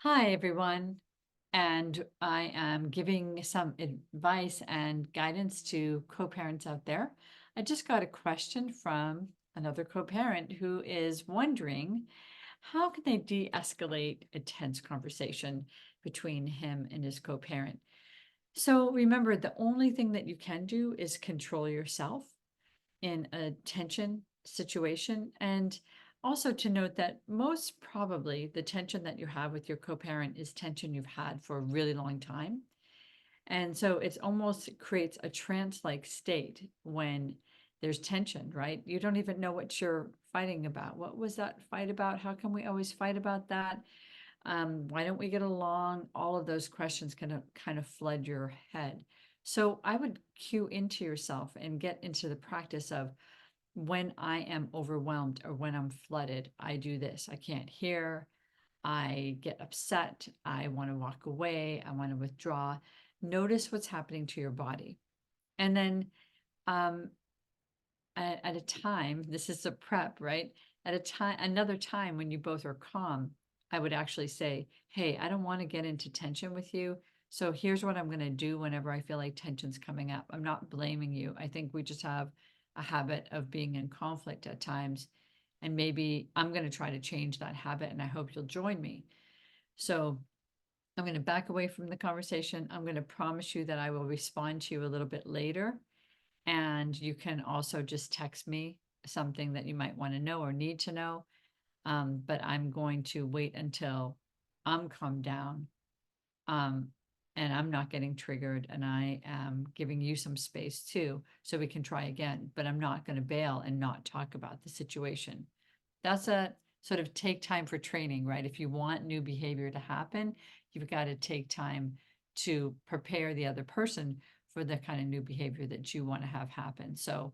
Hi, everyone. And I am giving some advice and guidance to co-parents out there. I just got a question from another co-parent who is wondering how can they de-escalate a tense conversation between him and his co-parent. So remember, the only thing that you can do is control yourself in a tension situation. And also to note that most probably the tension that you have with your co-parent is tension you've had for a really long time. And so it's almost creates a trance-like state when there's tension, right? You don't even know what you're fighting about. What was that fight about? How come we always fight about that? Why don't we get along? All of those questions kind of flood your head. So I would cue into yourself and get into the practice of when I am overwhelmed or when I'm flooded, I do this. I can't hear. I get upset. I want to walk away. I want to withdraw. Notice what's happening to your body. And then um, at a time, this is a prep, right? At a time, another time when you both are calm, I would actually say, hey, I don't want to get into tension with you. So here's what I'm going to do whenever I feel like tension's coming up. I'm not blaming you. I think we just have a habit of being in conflict at times. And maybe I'm going to try to change that habit and I hope you'll join me. So I'm going to back away from the conversation. I'm going to promise you that I will respond to you a little bit later. And you can also just text me something that you might want to know or need to know. But I'm going to wait until I'm calmed down, um, and I'm not getting triggered and I am giving you some space too, so we can try again. But I'm not going to bail and not talk about the situation. That's a sort of take time for training, right? If you want new behavior to happen, you've got to take time to prepare the other person for the kind of new behavior that you want to have happen. So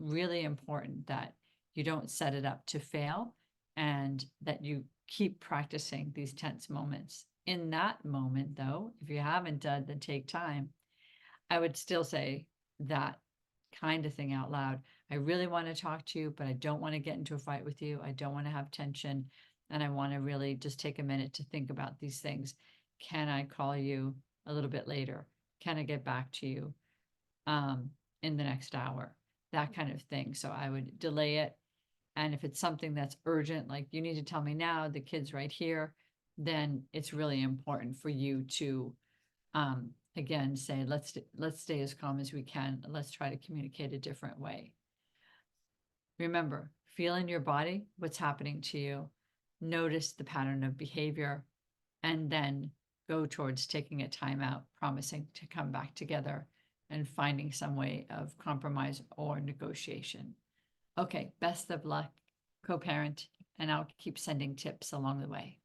really important that you don't set it up to fail and that you keep practicing these tense moments. In that moment, though, if you haven't done the take time, I would still say that kind of thing out loud. I really want to talk to you, but I don't want to get into a fight with you. I don't want to have tension. And I want to really just take a minute to think about these things. Can I call you a little bit later? Can I get back to you um, in the next hour? That kind of thing. So I would delay it. And if it's something that's urgent, like you need to tell me now, the kid's right here, then it's really important for you to again say let's stay as calm as we can. Let's try to communicate a different way. Remember, feel in your body what's happening to you, notice the pattern of behavior, and then go towards taking a time out, promising to come back together and finding some way of compromise or negotiation. Okay, best of luck, co-parent, and I'll keep sending tips along the way.